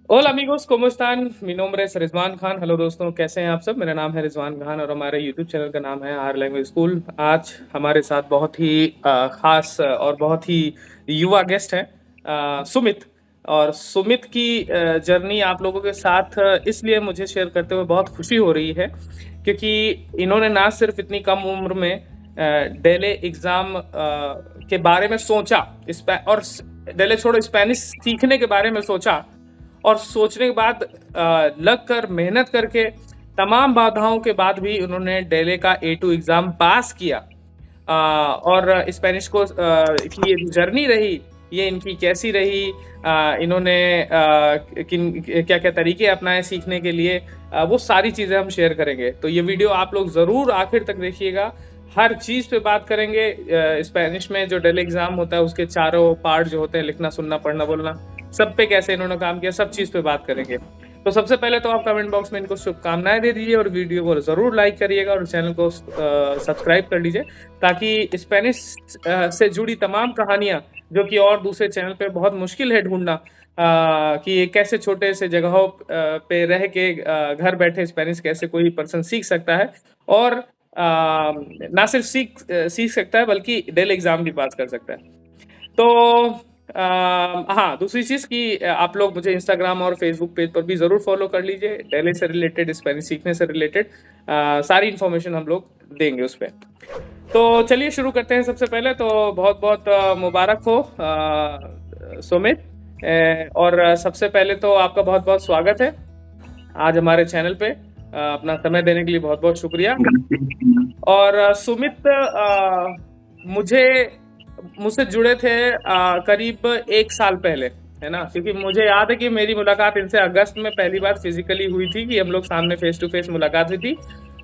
Hola amigos, ¿cómo están? Mi nombre es Rizwan Khan. Hello दोस्तों, कैसे हैं आप सब? मेरा नाम है रिजवान खान और हमारे यूट्यूब चैनल का नाम है आर लैंग्वेज स्कूल। आज हमारे साथ बहुत ही खास और बहुत ही युवा गेस्ट हैं, सुमित। और सुमित की जर्नी आप लोगों के साथ इसलिए मुझे शेयर करते हुए बहुत खुशी हो रही है क्योंकि इन्होंने ना सिर्फ इतनी कम उम्र में डेले एग्ज़ाम के बारे में सोचा, और डेले छोड़ो, स्पेनिश सीखने के बारे में सोचा, और सोचने के बाद लग कर मेहनत करके तमाम बाधाओं के बाद भी उन्होंने डेले का A2 एग्ज़ाम पास किया। और स्पेनिश को की ये जर्नी रही, ये इनकी कैसी रही, इन्होंने किन क्या-क्या तरीके अपनाए सीखने के लिए, वो सारी चीज़ें हम शेयर करेंगे। तो ये वीडियो आप लोग ज़रूर आखिर तक देखिएगा। हर चीज़ पे बात करेंगे। स्पेनिश में जो डेल एग्ज़ाम होता है उसके चारों पार्ट जो होते हैं, लिखना, सुनना, पढ़ना, बोलना, सब पे कैसे इन्होंने काम किया, सब चीज़ पे बात करेंगे। तो सबसे पहले तो आप कमेंट बॉक्स में इनको शुभकामनाएँ दे दीजिए और वीडियो को ज़रूर लाइक करिएगा और चैनल को सब्सक्राइब कर लीजिए ताकि स्पेनिश से जुड़ी तमाम कहानियाँ, जो कि और दूसरे चैनल पे बहुत मुश्किल है ढूँढना, कि ये कैसे छोटे से जगहों पे रह के घर बैठे स्पेनिश कैसे कोई पर्सन सीख सकता है, और ना सिर्फ सीख सकता है बल्कि डेल एग्ज़ाम भी पास कर सकता है। तो हाँ, दूसरी चीज़ कि आप लोग मुझे इंस्टाग्राम और फेसबुक पेज पर भी ज़रूर फ़ॉलो कर लीजिए। डेली से रिलेटेड, स्पेनिश सीखने से रिलेटेड सारी इन्फॉर्मेशन हम लोग देंगे उसपे। तो चलिए शुरू करते हैं। सबसे पहले तो बहुत-बहुत मुबारक हो सुमित। और सबसे पहले तो आपका बहुत-बहुत स्वागत है आज हमारे चैनल पे। अपना समय देने के लिए बहुत-बहुत शुक्रिया। और सुमित मुझे मुझसे जुड़े थे करीब 1 साल पहले, है ना? क्योंकि मुझे याद है कि मेरी मुलाकात इनसे अगस्त में पहली बार फिज़िकली हुई थी, कि हम लोग सामने फ़ेस टू फ़ेस मुलाकात हुई थी।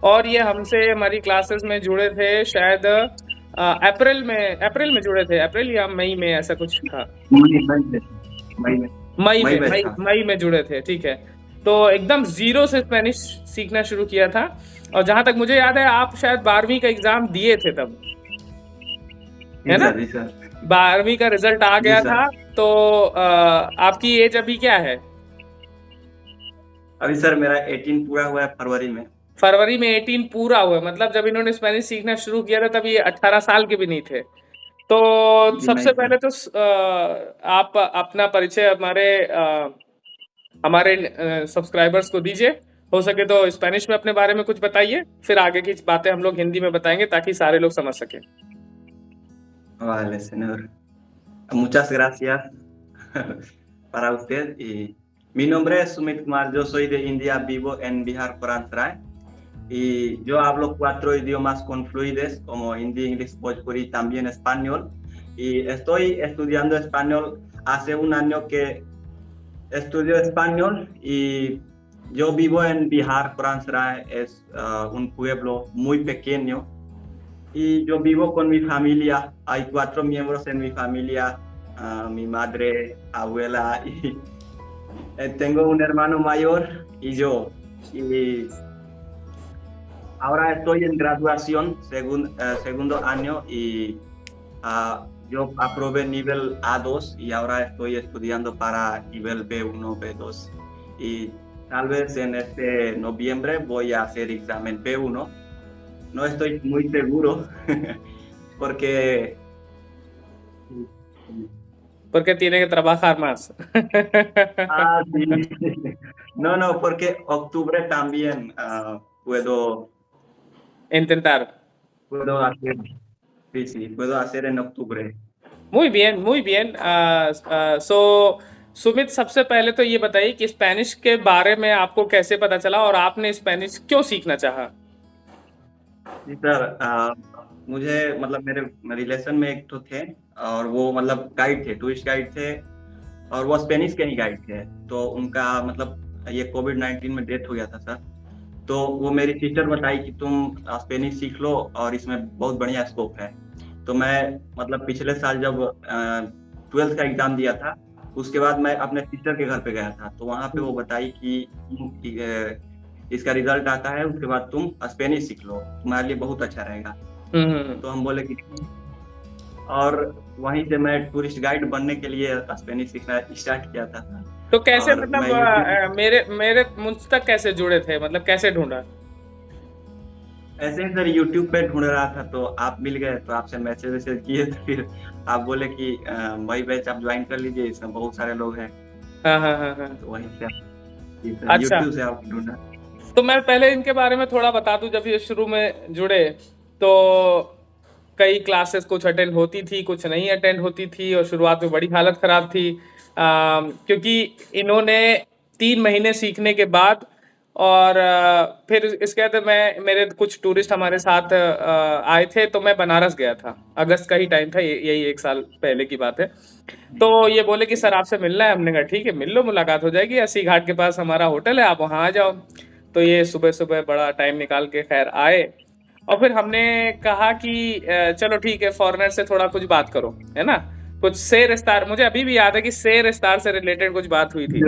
और ये हमसे हमारी क्लासेस में जुड़े थे शायद अप्रैल में जुड़े थे, अप्रैल या मई में, ऐसा कुछ था। मई में मई मई में में मई था। मई में जुड़े थे, ठीक है। तो एकदम ज़ीरो से स्पेनिश सीखना शुरू किया था, और जहाँ तक मुझे याद है आप शायद 12वीं का एग्ज़ाम दिए थे तब, है जी ना? सर, जी सर। 12वीं का रिज़ल्ट आ जी गया सर। था। तो आपकी एज अभी क्या है? अभी सर मेरा 18 पूरा हुआ है फरवरी में। फरवरी में 18 पूरा हुआ, मतलब जब इन्होंने स्पेनिश सीखना शुरू किया था तब ये 18 साल के भी नहीं थे। तो जी नहीं सबसे सर। पहले तो आप अपना परिचय हमारे सब्सक्राइबर्स को दीजिए। हो सके तो स्पेनिश में अपने बारे में कुछ बताइए, फिर आगे की बातें हम लोग हिंदी में बताएँगे ताकि सारे लोग समझ सकें। Vale, señor. Muchas gracias para usted. Y mi nombre es Sumit Kumar, yo soy de India, vivo en Bihar, Puransray. Y yo hablo 4 idiomas con fluidez como hindi, inglés, bhojpuri, también español. Y estoy estudiando español hace un año que estudio español y yo vivo en Bihar, Puransray, es un pueblo muy pequeño y yo vivo con mi familia. Hay 4 miembros en mi familia, mi madre, abuela y tengo un hermano mayor y yo. Y ahora estoy en graduación, segundo año y yo aprobé nivel A2 y ahora estoy estudiando para nivel B1, B2 y tal vez en este noviembre voy a hacer examen B1. No estoy muy seguro porque Porque tiene que trabajar más. sí. No, porque octubre también puedo Intentar. hacer, sí, puedo hacer en octubre. muy bien, muy bien। Sumit, सबसे पहले तो ये बताइए कि Spanish के बारे में आपको कैसे पता चला और आपने स्पेनिश क्यों सीखना चाहा? जी सर, मुझे मतलब मेरे रिलेशन में एक तो थे और वो मतलब गाइड थे, टूरिस्ट गाइड थे और वो स्पेनिश के ही गाइड थे। तो उनका मतलब ये कोविड-19 में डेथ हो गया था सर। तो वो मेरी सिस्टर बताई कि तुम स्पेनिश सीख लो और इसमें बहुत बढ़िया स्कोप है। तो मैं मतलब पिछले साल जब 12th का एग्जाम दिया था, उसके बाद मैं अपने सिस्टर के घर पे गया था। तो वहाँ पे वो बताई कि इसका रिजल्ट आता है, उसके बाद तुम स्पेनिश सीख लो, तुम्हारे लिए बहुत अच्छा रहेगा। तो हम बोले कि और वहीं से मैं टूरिस्ट गाइड बनने के लिए स्पेनिश सीखना स्टार्ट किया था। तो कैसे और मतलब मैं यूट्यूब मेरे मेरे मुझ तक कैसे जुड़े थे, मतलब कैसे ढूंढा? ऐसे ही सर यूट्यूब पे ढूंढ रहा था तो आप मिल गए, तो आपसे मैसेज वैसेज किए तो फिर आप बोले कि वही बैच आप ज्वाइन कर लीजिए, इसमें बहुत सारे लोग हैं। हाँ हाँ हाँ हाँ। तो वहीं से जी सर, अच्छा, यूट्यूब से आप ढूंढा। तो मैं पहले इनके बारे में थोड़ा बता दूं। जब ये शुरू में जुड़े तो कई क्लासेस कुछ अटेंड होती थी, कुछ नहीं अटेंड होती थी, और शुरुआत में बड़ी हालत खराब थी। क्योंकि इन्होंने 3 महीने सीखने के बाद और फिर इसके बाद मैं मेरे कुछ टूरिस्ट हमारे साथ आए थे, तो मैं बनारस गया था। अगस्त का ही टाइम था, यही 1 साल पहले की बात है। तो ये बोले कि सर आपसे मिलना है। हमने कहा ठीक है, मिल लो, मुलाकात हो जाएगी। अस्सी घाट के पास हमारा होटल है, आप वहाँ आ जाओ। तो ये सुबह सुबह बड़ा टाइम निकाल के खैर आए, और फिर हमने कहा कि चलो ठीक है, फॉरेनर से थोड़ा कुछ बात करो, है ना। कुछ शेर स्टार, मुझे अभी भी याद है कि शेर स्टार से रिलेटेड कुछ बात हुई थी।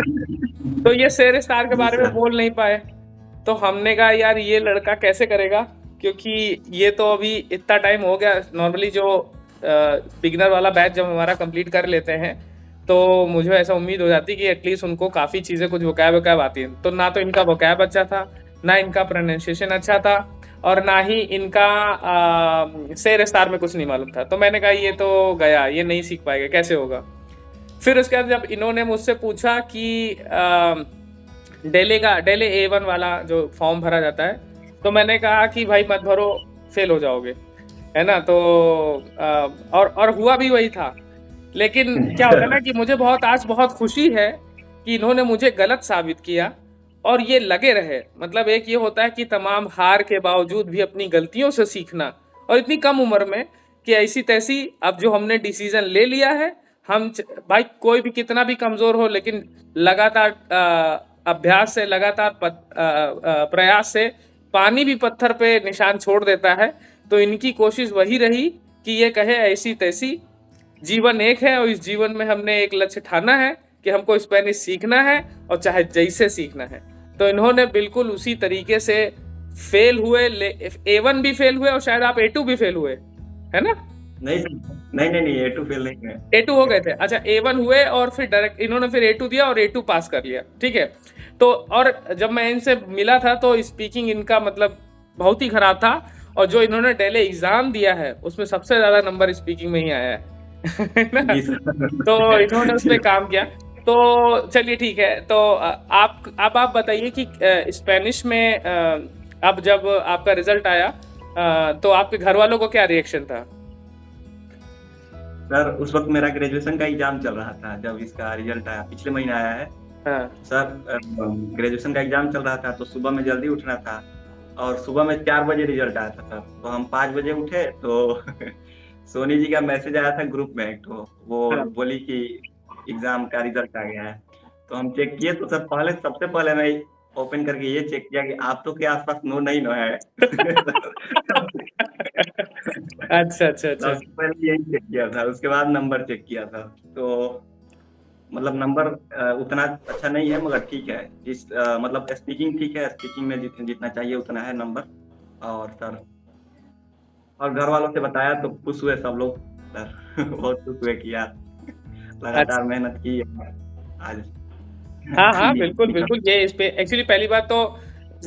तो ये शेर स्टार के जी बारे में सर। बोल नहीं पाए। तो हमने कहा यार ये लड़का कैसे करेगा, क्योंकि ये तो अभी इतना टाइम हो गया। नॉर्मली जो बिगनर वाला बैच जब हमारा कंप्लीट कर लेते हैं, तो मुझे ऐसा उम्मीद हो जाती कि एटलीस्ट उनको काफ़ी चीज़ें, कुछ वोकैब वोकैब आती हैं। तो ना तो इनका वोकैब अच्छा था, ना इनका प्रोनाउंसिएशन अच्छा था, और ना ही इनका शेर स्टार में कुछ नहीं मालूम था। तो मैंने कहा ये तो गया, ये नहीं सीख पाएगा, कैसे होगा। फिर उसके बाद जब इन्होंने मुझसे पूछा कि डेले A1 वाला जो फॉर्म भरा जाता है, तो मैंने कहा कि भाई मत भरो, फेल हो जाओगे, है ना। तो और हुआ भी वही था। लेकिन क्या होता है ना कि मुझे आज बहुत खुशी है कि इन्होंने मुझे गलत साबित किया, और ये लगे रहे। मतलब एक ये होता है कि तमाम हार के बावजूद भी अपनी गलतियों से सीखना, और इतनी कम उम्र में कि ऐसी तैसी अब जो हमने डिसीजन ले लिया है। भाई कोई भी कितना भी कमजोर हो, लेकिन लगातार अभ्यास से, लगातार प्रयास से पानी भी पत्थर पे निशान छोड़ देता है। तो इनकी कोशिश वही रही कि ये कहे ऐसी तैसी, जीवन एक है, और इस जीवन में हमने एक लक्ष्य ठाना है कि हमको स्पेनिश सीखना है, और चाहे जैसे सीखना है। तो इन्होंने बिल्कुल उसी तरीके से फेल हुए, A1 भी फेल हुए, और शायद आप A2 भी फेल हुए, है ना। नहीं सर, नहीं नहीं नहीं, A2 फेल नहीं है। A2 हो गए थे, अच्छा। A1 हुए, और फिर डायरेक्ट इन्होंने फिर A2 दिया और A2 पास कर लिया, ठीक है। तो और जब मैं इनसे मिला था तो स्पीकिंग इनका मतलब बहुत ही खराब था, और जो इन्होंने डेले एग्जाम दिया है उसमें सबसे ज्यादा नंबर स्पीकिंग में ही आया है है ना। जी सर। तो इन्होंने उस पर काम किया। तो चलिए ठीक है। तो आप बताइए कि स्पेनिश में अब जब आपका रिजल्ट आया, तो आपके घर वालों को क्या रिएक्शन था? सर उस वक्त मेरा ग्रेजुएशन का एग्जाम चल रहा था जब इसका रिजल्ट आया, पिछले महीने आया है। हाँ सर ग्रेजुएशन का एग्जाम चल रहा था तो सुबह में जल्दी उठना था, और सुबह में 4 बजे रिजल्ट आया था सर। तो हम 5 बजे उठे तो सोनी जी का मैसेज आया था ग्रुप में, तो वो हाँ। बोली कि एग्जाम का रिजल्ट आ गया है। तो हम चेक किए तो सर सबसे पहले मैं ओपन करके ये चेक किया कि आप तो के आसपास नो नहीं नो है। अच्छा अच्छा अच्छा। सबसे पहले यही चेक किया था, उसके बाद नंबर चेक किया था। तो मतलब नंबर उतना अच्छा नहीं है, मगर ठीक है। मतलब स्पीकिंग ठीक है, स्पीकिंग में जितना चाहिए उतना है नंबर। और सर, और घर वालों से बताया तो खुश हुए सब लोग सर। बहुत खुश हुए कि यार अच्छा। लगातार मेहनत की आज हाँ हाँ, बिल्कुल निकल। बिल्कुल। ये इस पे एक्चुअली पहली बात तो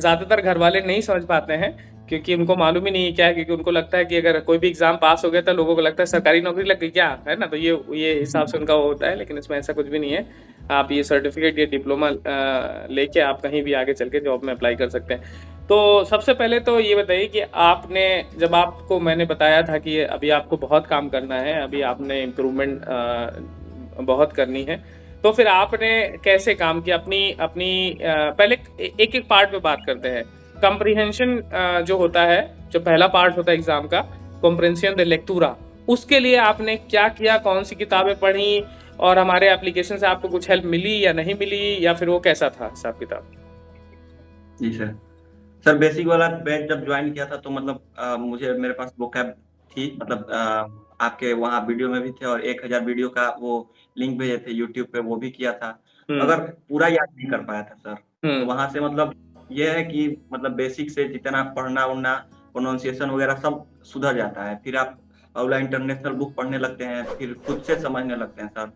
ज्यादातर घर वाले नहीं समझ पाते हैं, क्योंकि उनको मालूम ही नहीं है क्या है। क्योंकि उनको लगता है कि अगर कोई भी एग्जाम पास हो गया तो लोगों को लगता है सरकारी नौकरी लग गई क्या, है ना। तो ये हिसाब से उनका वो होता है, लेकिन इसमें ऐसा कुछ भी नहीं है। आप ये सर्टिफिकेट, ये डिप्लोमा लेके आप कहीं भी आगे चल के जॉब में अप्लाई कर सकते हैं। तो सबसे पहले तो ये बताइए कि आपने, जब आपको मैंने बताया था कि अभी आपको बहुत काम करना है, अभी आपने इम्प्रूवमेंट बहुत करनी है, तो फिर आपने कैसे काम किया अपनी अपनी पहले एक एक पार्ट पे बात करते हैं। कंप्रीहेंशन जो होता है, जो पहला पार्ट होता है एग्जाम का, कॉम्प्रेंसियन de lectura, उसके लिए आपने क्या किया, कौन सी किताबें पढ़ी, और हमारे एप्लीकेशन से आपको कुछ हेल्प मिली या नहीं मिली, या फिर वो कैसा था हिसाब किताब? जी सर। सर बेसिक वाला बैच जब ज्वाइन किया था तो मतलब मुझे मेरे पास vocab थी, मतलब आपके वहाँ वीडियो में भी थे, और 1000 वीडियो का वो लिंक भेजे थे यूट्यूब पे, वो भी किया था। हम्म मगर पूरा याद नहीं कर पाया था सर। तो हम्म। वहां से मतलब ये है कि मतलब बेसिक से जितना पढ़ना उड़ना, प्रोनाउंसिएशन वगैरह सब सुधर जाता है। फिर आप अगला इंटरनेशनल बुक पढ़ने लगते हैं, फिर खुद से समझने लगते हैं सर।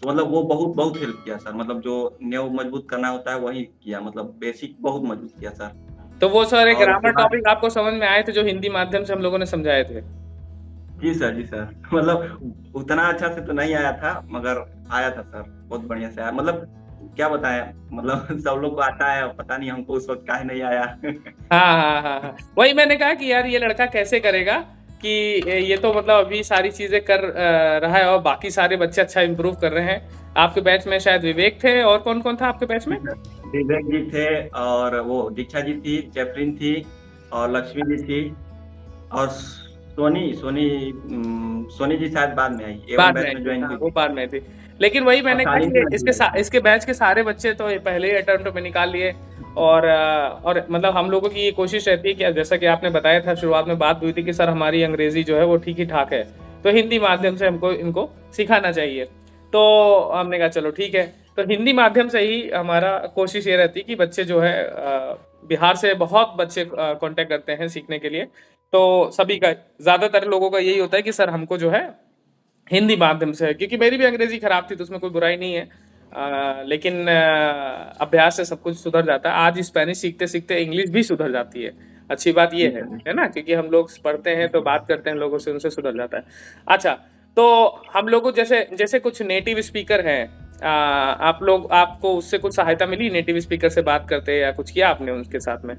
तो मतलब वो बहुत बहुत हेल्प किया सर, मतलब जो नींव मजबूत करना होता है वही किया, मतलब बेसिक बहुत मजबूत किया सर। तो वो सारे और उसके ग्रामर बाद टॉपिक आपको समझ में आए थे जो हिंदी माध्यम से हम लोगों ने समझाए थे? जी सर, जी सर। मतलब उतना अच्छा से तो नहीं आया था, मगर आया था सर, बहुत बढ़िया से आया। मतलब क्या बताएं, मतलब सब लोग को आता है, पता नहीं हमको उस वक्त काहे नहीं आया। हाँ, हाँ, हाँ, हाँ। वही मैंने कहा कि यार ये लड़का कैसे करेगा कि ये तो मतलब अभी सारी चीजें कर रहा है और बाकी सारे बच्चे अच्छा इम्प्रूव कर रहे हैं। आपके बैच में शायद विवेक थे, और कौन कौन था आपके बैच में? विवेक जी थे, और वो दीक्षा जी थी, जैफरीन थी, और लक्ष्मी जी थी, और सोनी जी शायद बाद में आई, एवन बाद में बैच आई में थी, ज्वाइन हाँ हुई वो थी। बाद में आई थी। लेकिन वही और मैंने कहा साजिश कि मैम भी आई थी। इसके बैच के सारे बच्चे तो ये पहले ही अटेम्प्ट में निकाल लिए। और मतलब हम लोगों की ये कोशिश रहती है कि जैसा कि आपने बताया था, शुरुआत में बात हुई थी कि सर हमारी अंग्रेजी जो है वो ठीक ही ठाक है, तो हिंदी माध्यम से हमको इनको सिखाना चाहिए। तो हमने कहा चलो ठीक है, तो हिंदी माध्यम से ही हमारा कोशिश ये रहती है कि बच्चे जो है बिहार से बहुत बच्चे कांटेक्ट करते हैं सीखने के लिए। तो सभी का, ज्यादातर लोगों का यही होता है कि सर हमको जो है हिंदी माध्यम से है, क्योंकि मेरी भी अंग्रेजी खराब थी तो उसमें कोई बुराई नहीं है। लेकिन अभ्यास से सब कुछ सुधर जाता है। आज स्पेनिश सीखते सीखते इंग्लिश भी सुधर जाती है। अच्छी बात ये जी सर। है ना, क्योंकि हम लोग पढ़ते हैं तो बात करते हैं लोगों से, उनसे सुधर जाता है। अच्छा, तो हम लोगों जैसे जैसे कुछ नेटिव स्पीकर हैं, आप लोग, आपको उससे कुछ सहायता मिली नेटिव स्पीकर से बात करते, या कुछ किया आपने उनके साथ में?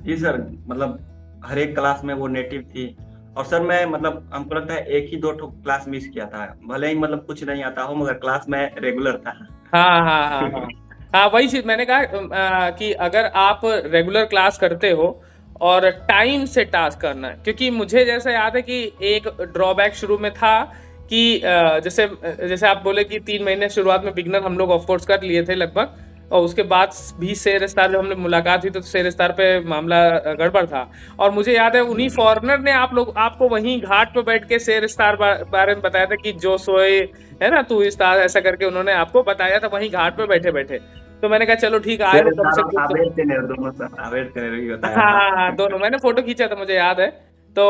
जी सर, मतलब हर एक क्लास में वो नेटिव थी। और सर मैं, मतलब हमको लगता है एक ही दो ठो क्लास मिस किया था, भले ही मतलब कुछ नहीं आता हो, मगर क्लास में रेगुलर था। हाँ, हाँ, हाँ, हाँ। हाँ, वही चीज मैंने कहा कि अगर आप रेगुलर क्लास करते हो और टाइम से टास्क करना है, क्योंकि मुझे जैसे याद है कि एक ड्रॉबैक शुरू में था कि जैसे जैसे आप बोले कि 3 महीने शुरुआत में बिगनर हम लोग ऑफ कोर्स कर लिए थे लगभग, और उसके बाद भी शेर स्टार जब हमने मुलाकात हुई तो शेर स्टार पे मामला गड़बड़ था। और मुझे याद है उन्हीं फॉरेनर ने आपको वहीं घाट पे बैठ के शेर स्टार बारे में बताया था कि जो सोए है ना तू स्टार, ऐसा करके उन्होंने आपको बताया था वहीं घाट पे बैठे बैठे। तो मैंने कहा चलो ठीक आए शेर वो कम स्टार से और कम तो। आबेद टेनर, दोनों सर, आबेद टेनर भी बताया हाँ, था। हाँ, हाँ, दोनों मैंने फोटो खींचा था, मुझे याद है। तो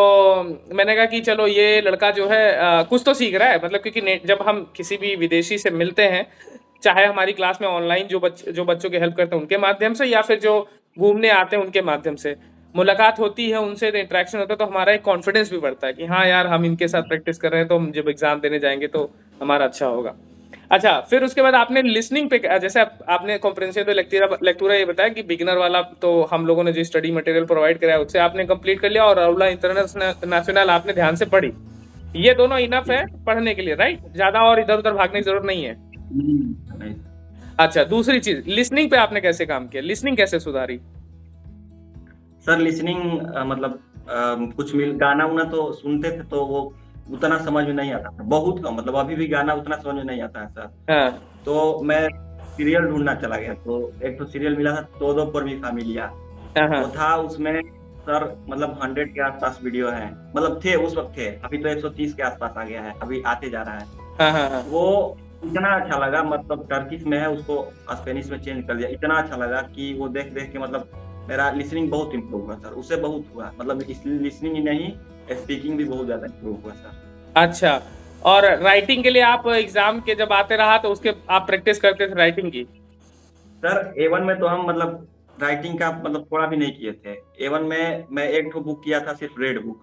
मैंने कहा कि चलो ये लड़का जो है कुछ तो सीख रहा है, मतलब क्योंकि जब हम किसी भी विदेशी से मिलते हैं, चाहे हमारी क्लास में ऑनलाइन जो बच्चों की हेल्प करते हैं उनके माध्यम से, या फिर जो घूमने आते हैं उनके माध्यम से मुलाकात होती है, उनसे इंटरेक्शन होता है, तो हमारा एक कॉन्फिडेंस भी बढ़ता है कि हाँ यार हम इनके साथ प्रैक्टिस कर रहे हैं, तो हम जब एग्जाम देने जाएंगे तो हमारा अच्छा होगा। अच्छा, फिर उसके बाद आपने लिसनिंग पे जैसे आपने कॉम्प्रिहेंसिव लेक्चर ये बताया कि बिगिनर वाला तो हम लोगों ने जो स्टडी मटेरियल प्रोवाइड कराया उससे आपने कंप्लीट कर लिया, और अरुला इंटरनेशनल आपने ध्यान से पढ़ी। ये दोनों इनफ है पढ़ने के लिए, राइट? ज्यादा और इधर उधर भागने की जरूरत नहीं है। नहीं। अच्छा, दूसरी चीज, लिसनिंग पे आपने कैसे काम किया, लिसनिंग कैसे सुधारी? सर लिसनिंग, मतलब कुछ गाना उना तो सुनते थे, तो वो उतना समझ में नहीं आता था, बहुत कम, मतलब अभी भी गाना उतना समझ में नहीं आता है सर। हाँ, तो मैं सीरियल ढूंढना चला गया, तो एक तो सीरियल मिला था, todo por mi familia। हाँ, हाँ, वो था उसमें सर, मतलब 100 के आसपास वीडियो है, मतलब थे उस वक्त थे, अभी तो 130 के आसपास आ गया है, अभी आते जा रहा है। हाँ, हाँ, हाँ। वो इतना अच्छा लगा, मतलब टर्किश में है, उसको स्पेनिश में चेंज कर दिया, इतना अच्छा लगा कि वो देख देख के मतलब मेरा लिसनिंग बहुत इम्प्रूव हुआ सर, उससे बहुत हुआ, मतलब लिसनिंग ही नहीं, स्पीकिंग भी बहुत ज्यादा इम्प्रूव हुआ सर। अच्छा, और राइटिंग के लिए आप एग्जाम के जब आते रहा तो उसके आप प्रैक्टिस करते थे राइटिंग की? सर A1 में तो हम मतलब राइटिंग का मतलब थोड़ा भी नहीं किए थे। A1 में मैं एक ठो बुक किया था, सिर्फ रेड बुक।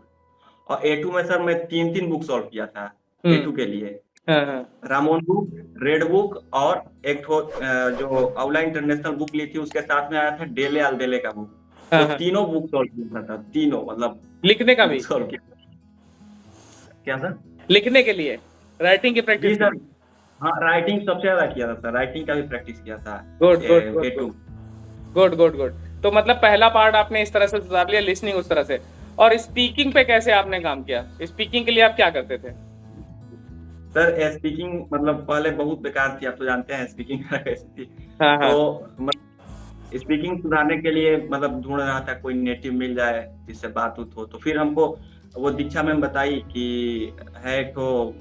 और A2 में सर मैं 3-3 बुक सॉल्व किया था A2 के लिए। हाँ, हाँ, रामोन बुक, रेड बुक, और एक ठो जो अवला इंटरनेशनल बुक ली थी उसके साथ में आया था डेले अल्देले का बुक। हाँ, वो हाँ। तीनों बुक सॉल्व किया था, तीनों मतलब लिखने का बुक भी? सॉल्व किया। क्या सर? लिखने के लिए, राइटिंग की जी प्रैक्टिस के सर। लिए? हाँ, राइटिंग सबसे ज्यादा किया था सर, राइटिंग का भी प्रैक्टिस किया था good, good, good, A2। Good, good, good, good. तो मतलब पहला पार्ट आपने इस तरह से सुधार लिया, लिसनिंग उस तरह से। और स्पीकिंग पे कैसे आपने काम किया? स्पीकिंग के लिए आप क्या करते थे? सर स्पीकिंग मतलब पहले बहुत बेकार थी, आप तो जानते हैं स्पीकिंग कैसी थी। हाँ, हाँ, तो स्पीकिंग सुधारने के लिए मतलब ढूंढ रहा था कोई नेटिव मिल जाए जिससे बात उत हो, तो फिर हमको वो दीक्षा मैम बताई कि है एक तो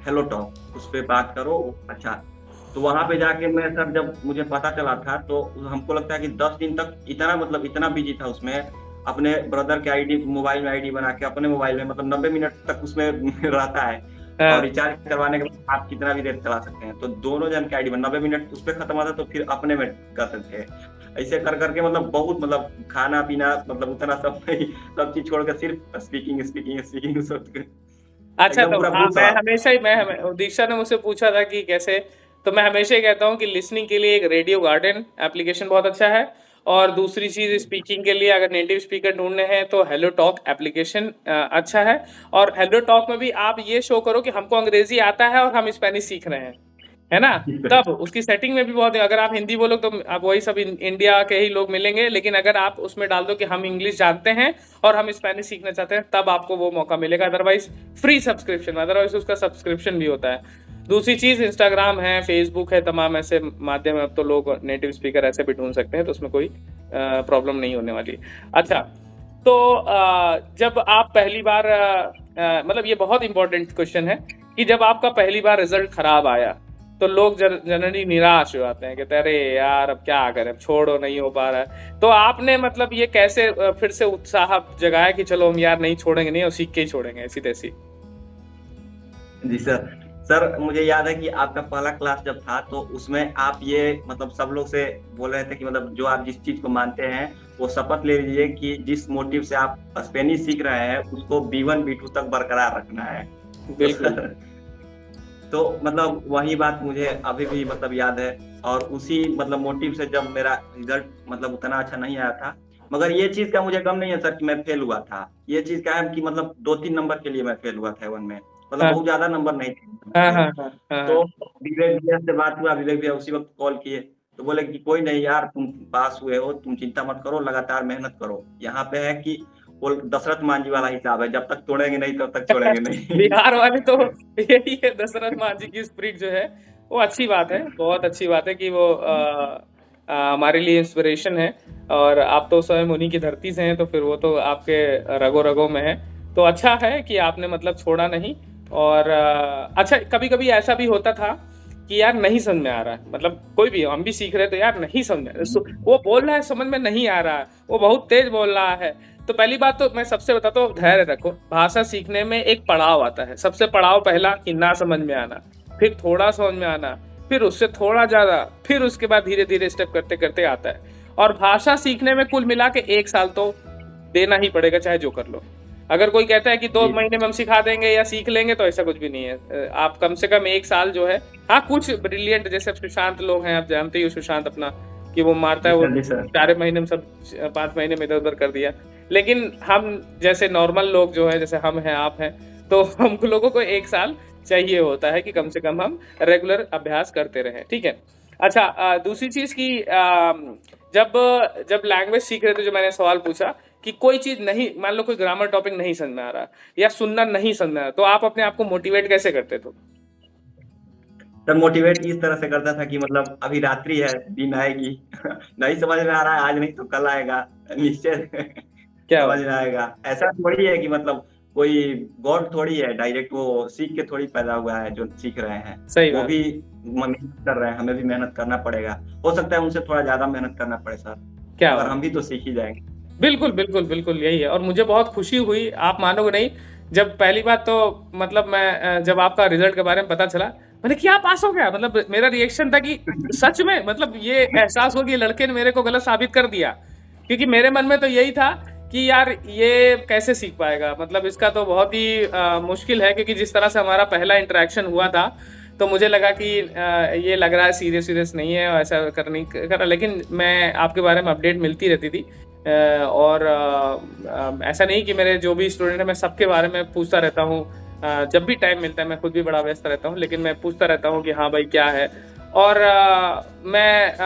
हेलो टॉक, उस पर बात करो। अच्छा, तो वहां पे जाके मैं सर, जब मुझे पता चला था तो हमको लगता है कि 10 दिन तक इतना, मतलब इतना बिजी था उसमें, अपने ब्रदर के आईडी, मोबाइल में आईडी बना के अपने मोबाइल में मतलब 90 मिनट तक उसमें रहता है। हाँ। और रिचार्ज करवाने के बाद आप कितना भी देर चला सकते हैं। तो दोनों जन के आईडी में 90 मिनट उस पर खत्म होता तो फिर अपने में करते थे। ऐसे कर करके मतलब बहुत मतलब खाना पीना मतलब उतना सब चीज छोड़ के सिर्फ स्पीकिंग स्पीकिंग स्पीकिंग अच्छा, एकदम तो पूरा हाँ, बुक मैं खराब। हमेशा ही दीक्षा ने मुझसे पूछा था कि कैसे, तो मैं हमेशा ही कहता हूँ कि लिसनिंग के लिए एक रेडियो गार्डन एप्लीकेशन बहुत अच्छा है, और दूसरी चीज़ स्पीकिंग के लिए अगर नेटिव स्पीकर ढूंढने हैं तो हेलो टॉक एप्लीकेशन अच्छा है। और हेलो टॉक में भी आप ये शो करो कि हमको अंग्रेजी आता है और हम स्पेनिश सीख रहे हैं, है ना? तब उसकी सेटिंग में भी बहुत, अगर आप हिंदी बोलो तो आप वही सब इंडिया के ही लोग मिलेंगे, लेकिन अगर आप उसमें डाल दो कि हम इंग्लिश जानते हैं और हम स्पेनिश सीखना चाहते हैं, तब आपको वो मौका मिलेगा। अदरवाइज फ्री सब्सक्रिप्शन, अदरवाइज उसका सब्सक्रिप्शन भी होता है। दूसरी चीज इंस्टाग्राम है, फेसबुक है, तमाम ऐसे माध्यम है, अब तो लोग नेटिव स्पीकर ऐसे भी ढूंढ सकते हैं, तो उसमें कोई प्रॉब्लम नहीं होने वाली। अच्छा, तो जब आप पहली बार मतलब ये बहुत इंपॉर्टेंट क्वेश्चन है कि जब आपका पहली बार रिजल्ट खराब आया तो लोग जनरली निराश हो जाते हैं, कहते हैं अरे यार अब क्या करें, अब छोड़ो, नहीं हो पा रहा है। तो आपने मतलब ये कैसे फिर से उत्साह जगाया कि चलो हम यार नहीं छोड़ेंगे, नहीं और सीख के ही छोड़ेंगे ऐसी तैसी? जी सर। सर मुझे याद है कि आपका पहला क्लास जब था तो उसमें आप ये मतलब सब लोग से बोल रहे थे कि मतलब जो आप जिस चीज को मानते हैं वो शपथ ले लीजिए कि जिस मोटिव से आप स्पेनिश सीख रहे हैं उसको B1 B2 तक बरकरार रखना है। तो बिल्कुल। सर तो मतलब वही बात मुझे अभी भी मतलब याद है। और उसी मतलब मोटिव से जब मेरा रिजल्ट मतलब उतना अच्छा नहीं आया था, मगर ये चीज का मुझे गम नहीं है सर कि मैं फेल हुआ था। ये चीज का है कि मतलब 2-3 नंबर के लिए मैं फेल हुआ था 1 में, मतलब हाँ बहुत ज्यादा नंबर नहीं थे हाँ मेरे। हाँ हाँ तो हाँ। विवेक भैया से बात हुआ, विवेक भैया उसी वक्त कॉल किए तो बोले कि कोई नहीं यार, तुम पास हुए हो, तुम चिंता मत करो, लगातार मेहनत करो। यहाँ पे है कि वो दशरथ मांझी वाला हिसाब है, जब तक तोड़ेंगे नहीं तब तक छोड़ेंगे नहीं। बिहार वाले तो यही है, दशरथ मांझी की स्पिरिट जो है वो अच्छी बात है, बहुत अच्छी बात है कि वो हमारे लिए इंस्पिरेशन है। और आप तो स्वयं उन्हीं की धरती से हैं, तो फिर वो तो आपके रगों रगों में है। तो अच्छा है कि आपने मतलब छोड़ा नहीं। और अच्छा, कभी कभी ऐसा भी होता था कि यार नहीं समझ में आ रहा है, मतलब कोई भी, हम भी सीख रहे, तो यार नहीं समझ में, वो बोल रहा है समझ में नहीं आ रहा है, वो बहुत तेज बोल रहा है। तो पहली बात तो मैं सबसे बताता हूँ, धैर्य रखो। भाषा सीखने में एक पड़ाव आता है, सबसे पड़ाव पहला कि ना समझ में आना, फिर थोड़ा समझ में आना, फिर उससे थोड़ा ज्यादा, फिर उसके बाद धीरे धीरे स्टेप करते करते आता है। और भाषा सीखने में कुल मिला के 1 साल तो देना ही पड़ेगा, चाहे जो कर लो। अगर कोई कहता है कि दो जी महीने में हम सिखा देंगे या सीख लेंगे, तो ऐसा कुछ भी नहीं है। आप कम से कम 1 साल जो है, हाँ कुछ ब्रिलियंट जैसे सुशांत लोग हैं, आप जानते ही हो सुशांत अपना, कि वो मारता जी है, वो सर। जी सर। 4 महीने में सब 5 महीने में इधर उधर कर दिया। लेकिन हम जैसे नॉर्मल लोग जो है, जैसे हम हैं आप हैं, तो हम लोगों को 1 साल चाहिए होता है कि कम से कम हम रेगुलर अभ्यास करते रहें, ठीक है। अच्छा, दूसरी चीज की जब जब लैंग्वेज सीख रहे थे, जो मैंने सवाल पूछा कि कोई चीज नहीं, मान लो कोई ग्रामर टॉपिक नहीं समझ में आ रहा या सुनना नहीं समझ में आ रहा, तो आप अपने आप को मोटिवेट कैसे करते थे? सर मोटिवेट इस तरह से करता था कि मतलब अभी रात्रि है, दिन आएगी। नहीं समझ में आ रहा है आज, नहीं तो कल आएगा निश्चय क्या समझ बात। में आएगा। ऐसा थोड़ी है कि मतलब कोई गॉड थोड़ी है डायरेक्ट वो सीख के थोड़ी पैदा हुआ है जो सीख रहे हैं। सही वो बात। भी मेहनत कर रहे हैं, हमें भी मेहनत करना पड़ेगा। हो सकता है उनसे थोड़ा ज्यादा मेहनत करना पड़े सर, क्या मगर बात। हम भी तो सीख ही जाएंगे। बिल्कुल बिल्कुल बिल्कुल, यही है। और मुझे बहुत खुशी हुई, आप मानोगे नहीं, जब पहली बात तो मतलब मैं जब आपका रिजल्ट के बारे में पता चला, मैंने क्या पास हो गया, मतलब मेरा रिएक्शन था कि सच में, मतलब ये एहसास हो कि लड़के ने मेरे को गलत साबित कर दिया। क्योंकि मेरे मन में तो यही था कि यार ये कैसे सीख पाएगा, मतलब इसका तो बहुत ही मुश्किल है, क्योंकि जिस तरह से हमारा पहला इंटरेक्शन हुआ था, तो मुझे लगा कि ये लग रहा है सीरियस सीरियस नहीं है, ऐसा कर नहीं करा। लेकिन मैं आपके बारे में अपडेट मिलती रहती थी, और ऐसा नहीं कि मेरे जो भी स्टूडेंट है मैं सबके बारे में पूछता रहता हूँ। जब भी टाइम मिलता है, मैं खुद भी बड़ा व्यस्त रहता हूँ, लेकिन मैं पूछता रहता हूँ कि हाँ भाई क्या है। और मैं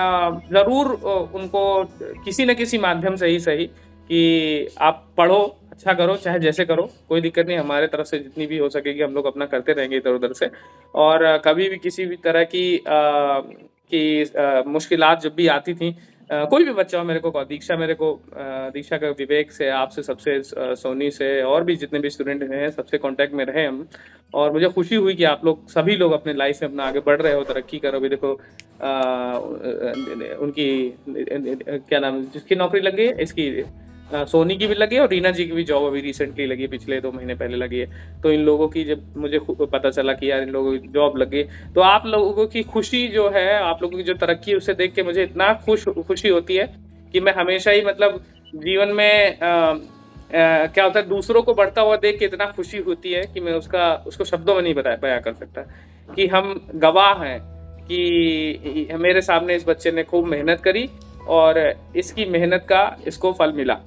ज़रूर उनको किसी न किसी माध्यम से ही सही कि आप पढ़ो, अच्छा करो, चाहे जैसे करो, कोई दिक्कत नहीं, हमारे तरफ से जितनी भी हो सकेगी हम लोग अपना करते रहेंगे इधर उधर से। और कभी भी किसी भी तरह की मुश्किलात जब भी आती थी, कोई भी बच्चा हो, मेरे को दीक्षा, मेरे को दीक्षा का, विवेक से, आपसे, सबसे, सोनी से, और भी जितने भी स्टूडेंट हैं सबसे कांटेक्ट में रहे हम। और मुझे खुशी हुई कि आप लोग सभी लोग अपने लाइफ में अपना आगे बढ़ रहे हो, तरक्की करो। अभी देखो उनकी क्या नाम, जिसकी नौकरी लग गई है, इसकी सोनी की भी लगी है और रीना जी की भी जॉब अभी रिसेंटली लगी है, पिछले 2 महीने पहले लगी है। तो इन लोगों की जब मुझे पता चला कि यार इन लोगों की जॉब लग गई, तो आप लोगों की खुशी जो है, आप लोगों की जो तरक्की है, उसे देख के मुझे इतना खुशी होती है कि मैं हमेशा ही मतलब जीवन में क्या होता है, दूसरों को बढ़ता हुआ देख के इतना खुशी होती है कि मैं उसको शब्दों में नहीं बयां कर सकता, कि हम गवाह हैं कि मेरे सामने इस बच्चे ने खूब मेहनत करी और इसकी मेहनत का इसको फल मिला।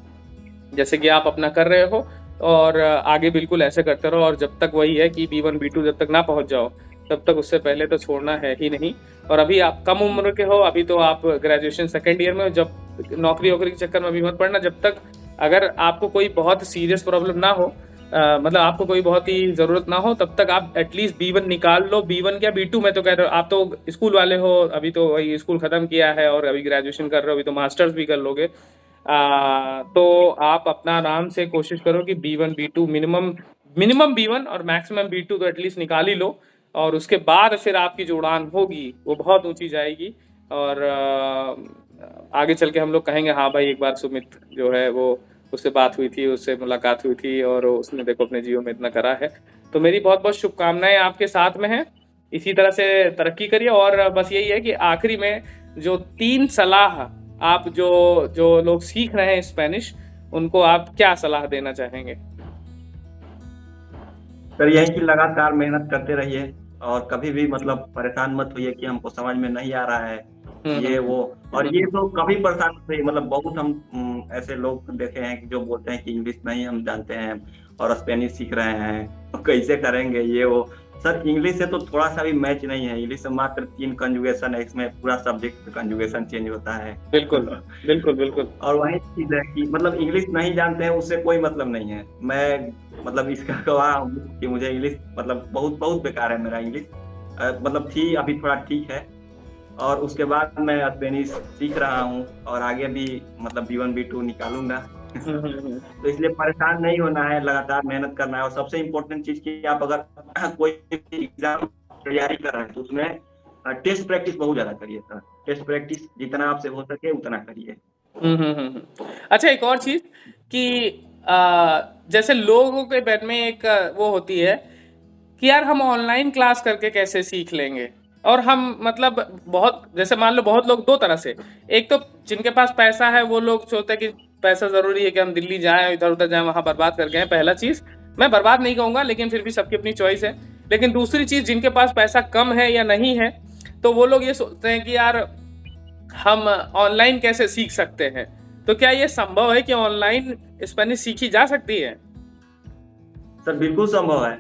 जैसे कि आप अपना कर रहे हो और आगे बिल्कुल ऐसे करते रहो, और जब तक वही है कि B1 B2 जब तक ना पहुंच जाओ, तब तक उससे पहले तो छोड़ना है ही नहीं। और अभी आप कम उम्र के हो, अभी तो आप ग्रेजुएशन सेकेंड ईयर में हो, जब नौकरी वोकरी के चक्कर में अभी मत पड़ना। जब तक अगर आपको कोई बहुत सीरियस प्रॉब्लम ना हो, मतलब आपको कोई बहुत ही जरूरत ना हो, तब तक आप एटलीस्ट B1 निकाल लो। B1 क्या B2 में तो कह रहे हो, आप तो स्कूल वाले हो, अभी तो वही स्कूल खत्म किया है और अभी ग्रेजुएशन कर रहे हो, अभी तो मास्टर्स भी कर लोगे। तो आप अपना आराम से कोशिश करो कि B1 B2 मिनिमम B1 और मैक्सिमम B2 तो एटलीस्ट निकाल ही लो, और उसके बाद फिर आपकी जो उड़ान होगी वो बहुत ऊंची जाएगी। और आगे चल के हम लोग कहेंगे हाँ भाई, एक बार सुमित जो है वो, उससे बात हुई थी, उससे मुलाकात हुई थी और उसने देखो अपने जीवन में इतना करा है। तो मेरी बहुत बहुत शुभकामनाएं आपके साथ में हैं, इसी तरह से तरक्की करिए। और बस यही है कि आखिरी में जो 3 सलाह आप जो लोग सीख रहे हैं स्पेनिश, उनको आप क्या सलाह देना चाहेंगे? सर यही कि लगातार मेहनत करते रहिए और कभी भी मतलब परेशान मत होइए कि हमको समझ में नहीं आ रहा है ये वो। और ये तो कभी परेशान मत होइए, मतलब बहुत हम ऐसे लोग देखे हैं कि जो बोलते हैं कि इंग्लिश नहीं हम जानते हैं और स्पेनिश सीख रहे हैं, तो कैसे करेंगे ये वो। सर इंग्लिश से तो थोड़ा सा भी मैच नहीं है, इंग्लिश से मात्र 3 कंजुगेशन है, इसमें पूरा सब्जेक्ट कंजुगेशन चेंज होता है। बिल्कुल बिल्कुल बिल्कुल। और वही चीज है कि मतलब इंग्लिश नहीं जानते हैं उससे कोई मतलब नहीं है। मैं मतलब इसका गवाह हूँ कि मुझे इंग्लिश मतलब बहुत बहुत बेकार है मेरा इंग्लिश। मतलब थी, अभी थोड़ा ठीक है। और उसके बाद मैं स्पेनिश सीख रहा हूँ और आगे भी मतलब B1 B2 निकालूंगा। तो इसलिए परेशान नहीं होना है, लगातार मेहनत करना है। और सबसे इम्पोर्टेंट चीज कि आप अगर कोई एग्जाम तैयारी कर रहे हैं तो उसमें टेस्ट प्रैक्टिस बहुत ज्यादा करिए सर। टेस्ट प्रैक्टिस जितना आपसे हो सके उतना करिए। अच्छा, एक और चीज कि जैसे लोगों के मन में एक वो होती है कि यार हम ऑनलाइन क्लास करके कैसे सीख लेंगे। और हम मतलब बहुत, जैसे मान लो बहुत लोग 2 तरह से, एक तो जिनके पास पैसा है वो लोग सोचते हैं कि पैसा जरूरी है कि हम दिल्ली जाएं, इधर उधर जाएं, वहां बर्बाद कर गए। पहला चीज मैं बर्बाद नहीं कहूंगा, लेकिन फिर भी सबकी अपनी चॉइस है। लेकिन दूसरी चीज, जिनके पास पैसा कम है या नहीं है, तो वो लोग ये सोचते हैं कि यार हम ऑनलाइन कैसे सीख सकते हैं। तो क्या ये संभव है कि ऑनलाइन स्पेनिश सीखी जा सकती है? सर बिल्कुल संभव है।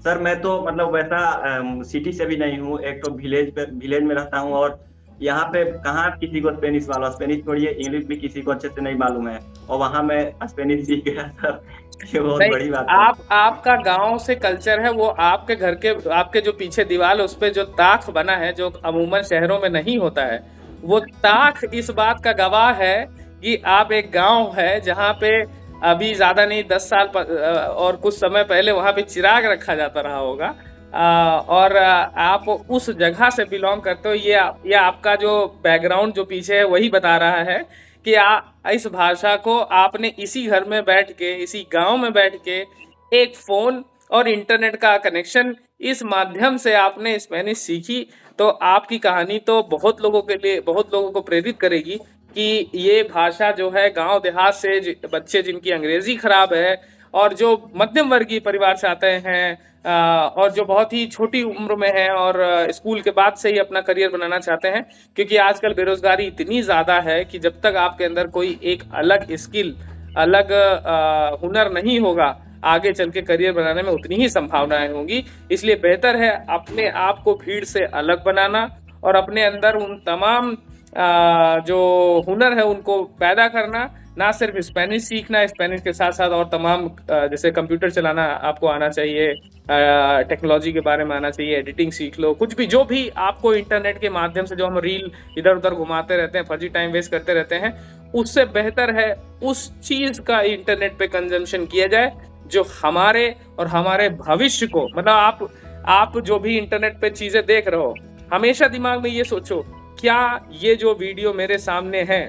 सर मैं तो मतलब वैसा सिटी से भी नहीं हूँ, एक तो विलेज में रहता हूँ। और यहाँ पे कहाँ किसी को स्पेनिश मालूम, स्पेनिश छोड़िए इंग्लिश भी किसी को अच्छे से नहीं मालूम है, और वहाँ मैं स्पेनिश सीख गया सर। ये बहुत नहीं, बड़ी बात है। आपका गांव से कल्चर है वो, आपके घर के, आपके जो पीछे दीवार है उस पे जो ताख बना है, जो अमूमन शहरों में नहीं होता है, वो ताख इस बात का गवाह है कि आप एक गांव है जहाँ पे अभी ज्यादा नहीं 10 साल और कुछ समय पहले वहां पे चिराग रखा जाता रहा होगा। और आप उस जगह से बिलोंग करते हो। ये आपका जो बैकग्राउंड जो पीछे है वही बता रहा है कि इस भाषा को आपने इसी घर में बैठ के, इसी गांव में बैठ के, एक फोन और इंटरनेट का कनेक्शन, इस माध्यम से आपने स्पेनिश सीखी। तो आपकी कहानी तो बहुत लोगों के लिए, बहुत लोगों को प्रेरित करेगी कि ये भाषा जो है, गांव देहात से बच्चे जिनकी अंग्रेजी खराब है और जो मध्यम वर्गीय परिवार से आते हैं, और जो बहुत ही छोटी उम्र में है और स्कूल के बाद से ही अपना करियर बनाना चाहते हैं, क्योंकि आजकल बेरोजगारी इतनी ज्यादा है कि जब तक आपके अंदर कोई एक अलग स्किल, अलग हुनर नहीं होगा, आगे चल के करियर बनाने में उतनी ही संभावनाएं होंगी। इसलिए बेहतर है अपने आप को भीड़ से अलग बनाना और अपने अंदर उन तमाम जो हुनर है उनको पैदा करना। ना सिर्फ स्पेनिश सीखना, स्पेनिश के साथ साथ और तमाम जैसे कंप्यूटर चलाना आपको आना चाहिए, टेक्नोलॉजी के बारे में आना चाहिए, एडिटिंग सीख लो, कुछ भी जो भी आपको इंटरनेट के माध्यम से, जो हम रील इधर उधर घुमाते रहते हैं, फर्जी टाइम वेस्ट करते रहते हैं, उससे बेहतर है उस चीज का इंटरनेट पे कंजम्पशन किया जाए जो हमारे और हमारे भविष्य को, मतलब आप जो भी इंटरनेट पे चीजें देख रहे हो, हमेशा दिमाग में ये सोचो, क्या ये जो वीडियो मेरे सामने है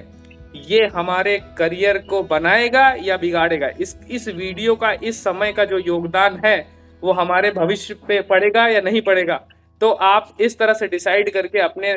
ये हमारे करियर को बनाएगा या बिगाड़ेगा। इस वीडियो का, इस समय का जो योगदान है वो हमारे भविष्य पे पड़ेगा या नहीं पड़ेगा। तो आप इस तरह से डिसाइड करके अपने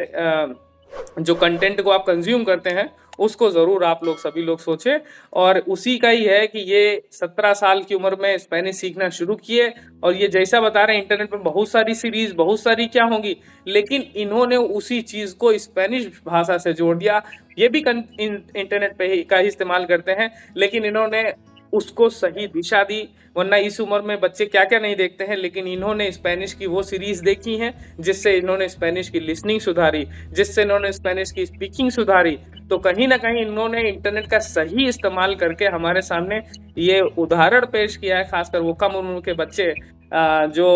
जो कंटेंट को आप कंज्यूम करते हैं उसको जरूर आप लोग सभी लोग सोचें। और उसी का ही है कि ये 17 साल की उम्र में स्पेनिश सीखना शुरू किए, और ये जैसा बता रहे हैं इंटरनेट पे बहुत सारी सीरीज, बहुत सारी क्या होंगी, लेकिन इन्होंने उसी चीज को स्पेनिश भाषा से जोड़ दिया। ये भी इंटरनेट पे ही का ही इस्तेमाल करते हैं, लेकिन इन्होंने उसको सही दिशा दी। वरना इस उम्र में बच्चे क्या क्या नहीं देखते हैं, लेकिन इन्होंने स्पेनिश की वो सीरीज देखी हैं जिससे इन्होंने स्पेनिश की लिसनिंग सुधारी, जिससे इन्होंने स्पेनिश की स्पीकिंग सुधारी। तो कहीं ना कहीं इन्होंने इंटरनेट का सही इस्तेमाल करके हमारे सामने ये उदाहरण पेश किया है। खासकर वो कम उम्र के बच्चे जो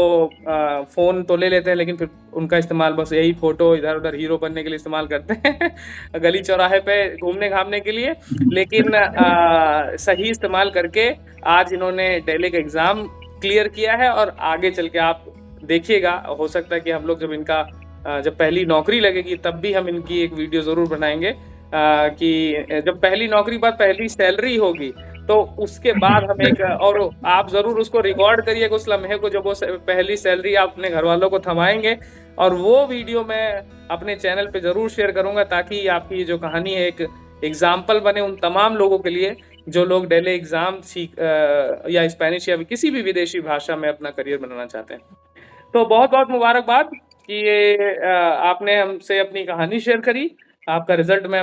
फोन तो ले लेते हैं, लेकिन फिर उनका इस्तेमाल बस यही फोटो इधर उधर हीरो बनने के लिए इस्तेमाल करते हैं गली चौराहे पे घूमने घामने के लिए। लेकिन सही इस्तेमाल करके आज इन्होंने डेली का एग्जाम क्लियर किया है, और आगे चल के आप देखिएगा, हो सकता है कि हम लोग जब इनका जब पहली नौकरी लगेगी तब भी हम इनकी एक वीडियो जरूर बनाएंगे कि जब पहली नौकरी बाद पहली सैलरी होगी तो उसके बाद हम एक, और आप जरूर उसको रिकॉर्ड करिएगा उस लम्हे को जब वो पहली सैलरी आप अपने घर वालों को थमाएंगे, और वो वीडियो मैं अपने चैनल पे जरूर शेयर करूंगा ताकि आपकी जो कहानी है एक एग्जाम्पल बने उन तमाम लोगों के लिए जो लोग डेली एग्जाम सीख या स्पेनिश या किसी भी विदेशी भाषा में अपना करियर बनाना चाहते हैं। तो बहुत बहुत मुबारकबाद कि ये आपने हमसे अपनी कहानी शेयर करी। आपका रिजल्ट मैं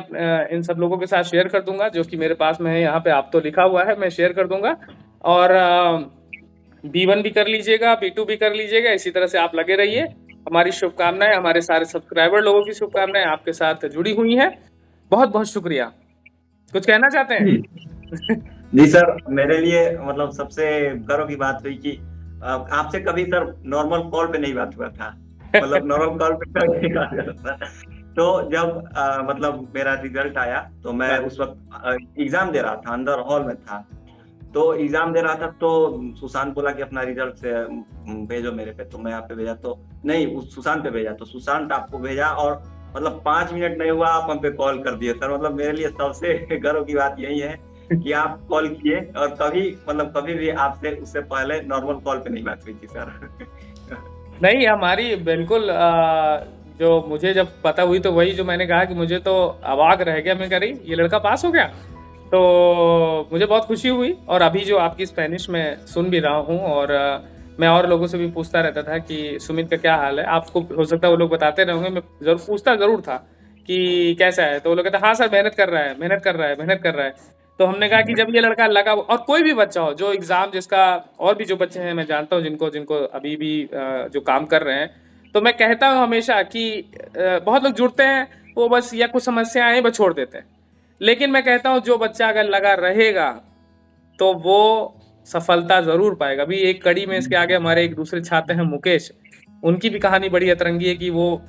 इन सब लोगों के साथ शेयर कर दूंगा जो कि मेरे पास में है, यहाँ पे आप तो लिखा हुआ है, मैं शेयर कर दूंगा। और B1 भी कर लीजिएगा, B2 भी कर लीजिएगा, इसी तरह से आप लगे रहिए। हमारी शुभकामनाएं, हमारे सारे सब्सक्राइबर लोगों की शुभकामनाएं आपके साथ जुड़ी हुई हैं। बहुत बहुत शुक्रिया। कुछ कहना चाहते हैं? जी सर, मेरे लिए मतलब सबसे गर्व की बात हुई कि आपसे कभी सर नॉर्मल कॉल पे नहीं बात हुआ था, मतलब नॉर्मल कॉल पे कभी नहीं बात हुआ था। तो जब मतलब मेरा रिजल्ट आया तो मैं उस वक्त एग्जाम दे रहा था, अंदर हॉल में था। तो एग्जाम दे रहा था तो सुशांत बोला कि अपना रिजल्ट से भेजो मेरे पे, तो मैं यहाँ पे भेजा, तो नहीं उस सुशांत पे भेजा, तो सुशांत आपको भेजा, और मतलब 5 मिनट नहीं हुआ आप हम पे कॉल कर दिए सर। मतलब मेरे लिए सबसे गर्व की बात यही है कि आप कॉल किए, और कभी मतलब कभी भी आपसे उससे पहले नॉर्मल कॉल पे नहीं बात हुई थी सर। नहीं, हमारी बिल्कुल जो मुझे जब पता हुई तो वही जो मैंने कहा कि मुझे तो अवाक रह गया, मैं कह रही ये लड़का पास हो गया। तो मुझे बहुत खुशी हुई, और अभी जो आपकी स्पेनिश में सुन भी रहा हूँ, और मैं और लोगों से भी पूछता रहता था कि सुमित का क्या हाल है, आपको हो सकता है वो लोग बताते रहोगे, मैं जरूर पूछता जरूर था कि कैसा है। तो वो लोग कहते हाँ सर मेहनत कर रहा है, मेहनत कर रहा है, मेहनत कर रहा है। तो हमने कहा कि जब ये लड़का लगा, और कोई भी बच्चा हो जो एग्जाम जिसका, और भी जो बच्चे हैं मैं जानता हूँ जिनको जिनको अभी भी जो काम कर रहे हैं, तो मैं कहता हूँ हमेशा कि बहुत लोग जुड़ते हैं वो बस या कुछ समस्या आए बस छोड़ देते हैं, लेकिन मैं कहता हूँ जो बच्चा अगर लगा रहेगा तो वो सफलता जरूर पाएगा। अभी एक कड़ी में इसके आगे हमारे एक दूसरे छात्र हैं मुकेश, उनकी भी कहानी बड़ी अतरंगी है कि वो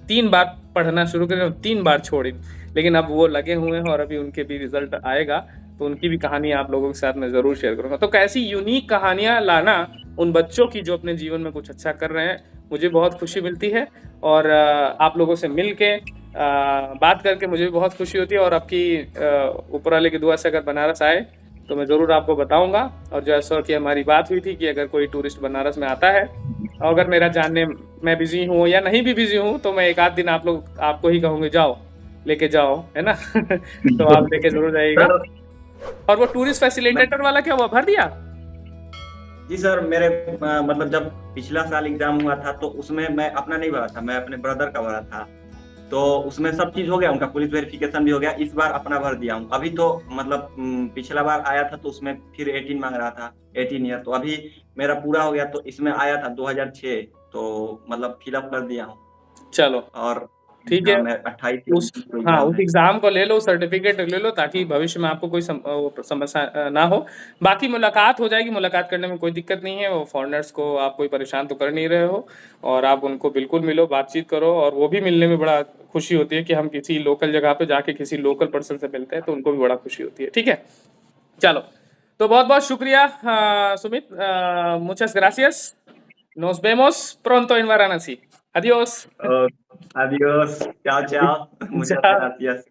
3 बार पढ़ना शुरू करें, 3 बार छोड़ी, लेकिन अब वो लगे हुए हैं और अभी उनके भी रिजल्ट आएगा, तो उनकी भी कहानी आप लोगों के साथ मैं जरूर शेयर करूंगा। तो कैसी यूनिक कहानियां लाना उन बच्चों की जो अपने जीवन में कुछ अच्छा कर रहे हैं, मुझे बहुत खुशी मिलती है। और आप लोगों से मिल के बात करके मुझे भी बहुत खुशी होती है। और आपकी ऊपर वाले की दुआ से अगर बनारस आए तो मैं ज़रूर आपको बताऊंगा। और जैसा कि हमारी बात हुई थी कि अगर कोई टूरिस्ट बनारस में आता है, और अगर मेरा जानने मैं बिजी हूँ या नहीं भी बिजी हूँ, तो मैं एक आध दिन आप लोग आपको ही कहूँगे जाओ लेके जाओ, है ना। तो आप लेके जरूर जाइएगा। और वो टूरिस्ट फैसिलिटेटर वाला क्या हुआ, भर दिया? जी सर, मेरे मतलब जब पिछला साल एग्जाम हुआ था तो उसमें मैं अपना नहीं भरा था, मैं अपने ब्रदर का भरा था, तो उसमें सब चीज हो गया, उनका पुलिस वेरिफिकेशन भी हो गया। इस बार अपना भर दिया हूँ। अभी तो मतलब पिछला बार आया था तो उसमें फिर 18 मांग रहा था, 18 ईयर, तो अभी मेरा पूरा हो गया, तो इसमें आया था 2006, तो मतलब फिलअप कर दिया हूँ। चलो और ठीक है, मैं 28 उस हाँ उस एग्जाम को ले लो, सर्टिफिकेट ले लो, ताकि भविष्य में आपको कोई समस्या ना हो। बाकी मुलाकात हो जाएगी, मुलाकात करने में कोई दिक्कत नहीं है। वो फॉरेनर्स को आप कोई परेशान तो कर नहीं रहे हो, और आप उनको बिल्कुल मिलो, बातचीत करो, और वो भी मिलने में बड़ा खुशी होती है कि हम किसी लोकल जगह पे जाके किसी लोकल पर्सन से मिलते हैं, तो उनको भी बड़ा खुशी होती है। ठीक है, चलो, तो बहुत बहुत शुक्रिया Sumit, मुचas gracias, nos vemos pronto en Varanasi, adiós। Adiós, chao, chao, muchas Chao। gracias.